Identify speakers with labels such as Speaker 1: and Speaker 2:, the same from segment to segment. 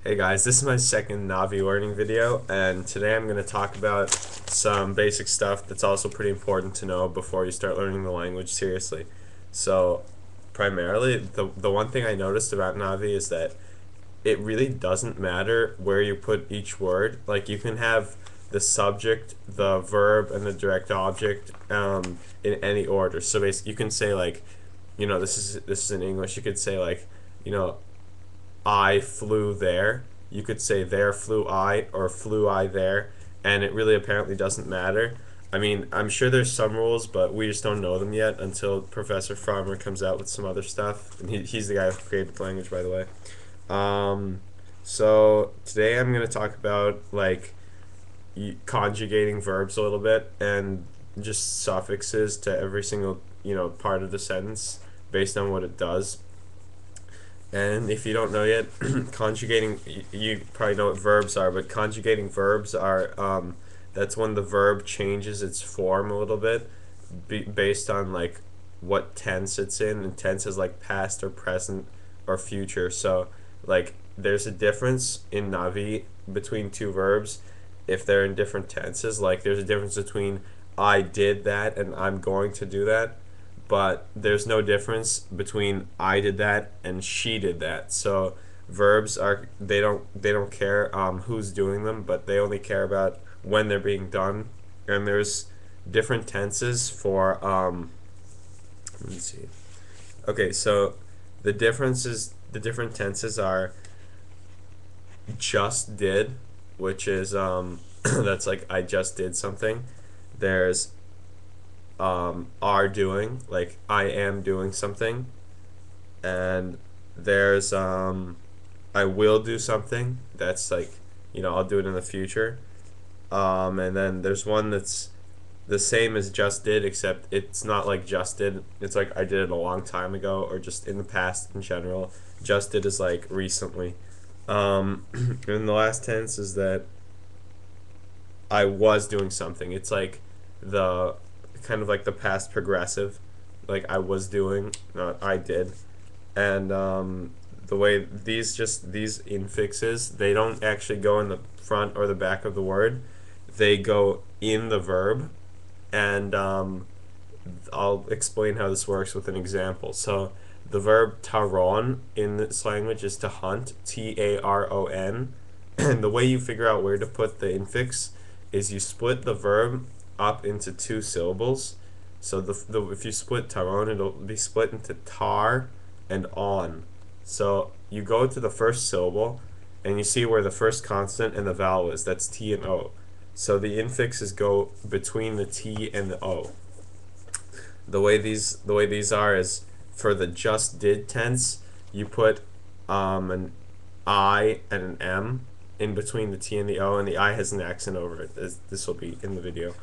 Speaker 1: Hey guys, this is my second Navi learning video, and today I'm going to talk about some basic stuff that's also pretty important to know before you start learning the language seriously. So, primarily, the one thing I noticed about Navi is that it really doesn't matter where you put each word. Like, you can have the subject, the verb, and the direct object in any order. So, basically, you can say, like, this is in English, you could say, like, you know, I flew there. You could say there flew I or flew I there, and it really apparently doesn't matter. I mean, I'm sure there's some rules, but we just don't know them yet until Professor Farmer comes out with some other stuff. And he's the guy who created the language, by the way. Um, so today I'm going to talk about like conjugating verbs a little bit and just suffixes to every single part of the sentence based on what it does. And if you don't know yet, conjugating, you probably know what verbs are, but conjugating verbs are, that's when the verb changes its form a little bit based on like what tense it's in, and tense is like past or present or future. So like there's a difference in Navi between two verbs if they're in different tenses. Like there's a difference between I did that and I'm going to do that, but there's no difference between I did that and she did that. So verbs are they don't care who's doing them, but they only care about when they're being done. And there's different tenses for let me see. Okay, so the different tenses are just did, which is that's like I just did something. There's are doing, like I am doing something, and there's I will do something. That's like I'll do it in the future. And then there's one that's the same as just did, except it's not like just did. It's like I did it a long time ago, or just in the past in general. Just did is like recently. And the last tense is that I was doing something. It's like the kind of like the past progressive, like I was doing, not I did. And the way these infixes, they don't actually go in the front or the back of the word. They go in the verb, and I'll explain how this works with an example. So the verb taron in this language is to hunt, Taron, and the way you figure out where to put the infix is you split the verb up into two syllables. So if you split taron, it'll be split into tar and on. So you go to the first syllable and you see where the first consonant and the vowel is. That's T and O. So the infixes go between the T and the O. The way these are is for the just did tense, you put an I and an M in between the T and the O, and the I has an accent over it. This will be in the video.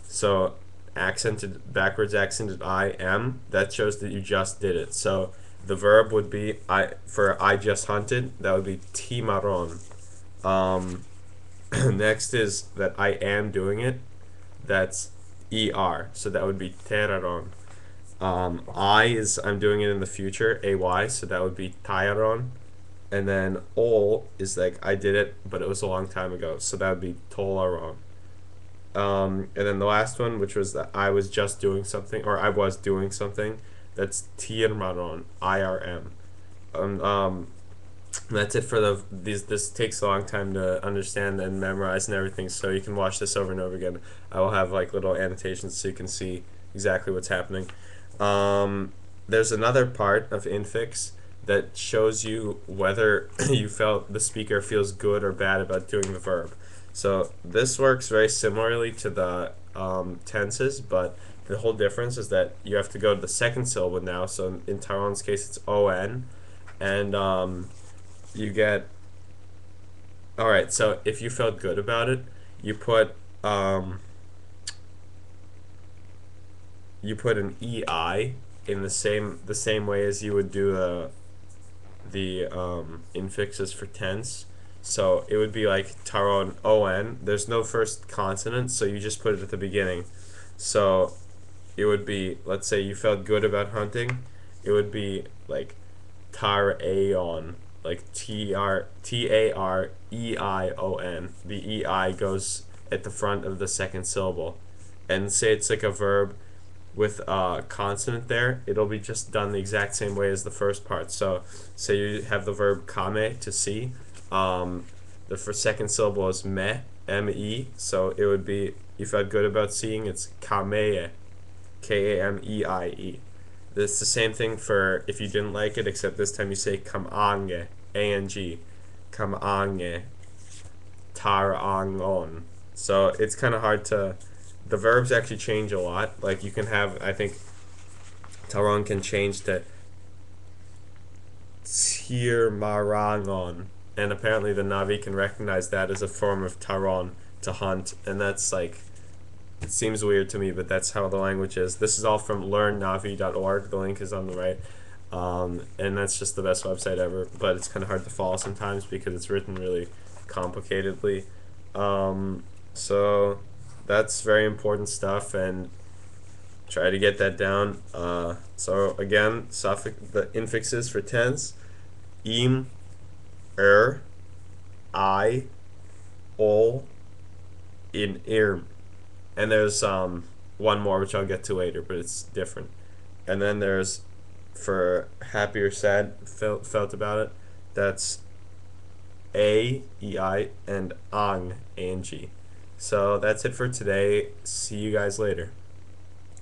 Speaker 1: So backwards accented I M, that shows that you just did it. So the verb would be for I just hunted, that would be timaron. Next is that I am doing it, that's ER, so that would be teraron. I'm doing it in the future, AY, so that would be tayaron. And then ol is like I did it, but it was a long time ago, so that would be tolaron. And then the last one, which was that I was just doing something, or I was doing something, that's tirmaron, IRM. That's it for these. This takes a long time to understand and memorize and everything, so you can watch this over and over again. I will have like little annotations so you can see exactly what's happening. There's another part of infix that shows you whether you felt the speaker feels good or bad about doing the verb. So this works very similarly to the tenses, but the whole difference is that you have to go to the second syllable now. So in Taron's case, it's on, and you get. All right. So if you felt good about it, you put an ei in the same way as you would do the infixes for tense. So it would be like taron on. There's no first consonant, so you just put it at the beginning. So it would be, let's say you felt good about hunting, it would be like tareion, like Tareion. The EI goes at the front of the second syllable. And say it's like a verb with a consonant there, it'll be just done the exact same way as the first part. So say you have the verb kame, to see. The first second syllable is me, M-E, so it would be, you felt good about seeing, it's kamee, K-A-M-E-I-E. It's the same thing for if you didn't like it, except this time you say kamange, A-N-G, kamange, tarangon. So it's kind of hard to, the verbs actually change a lot. Like you can have, I think, taron can change to tirmaron, and apparently the Navi can recognize that as a form of taron, to hunt, and that's like, it seems weird to me, but that's how the language is. This is all from learnnavi.org. The link is on the right. And that's just the best website ever, but it's kind of hard to follow sometimes because it's written really complicatedly. So that's very important stuff, and try to get that down. So again, the infixes for tense: im, I, ol, in, irm. And there's one more which I'll get to later, but it's different. And then there's, for happy or sad, felt about it, that's A, E-I, and ang, A-N-G. So that's it for today. See you guys later.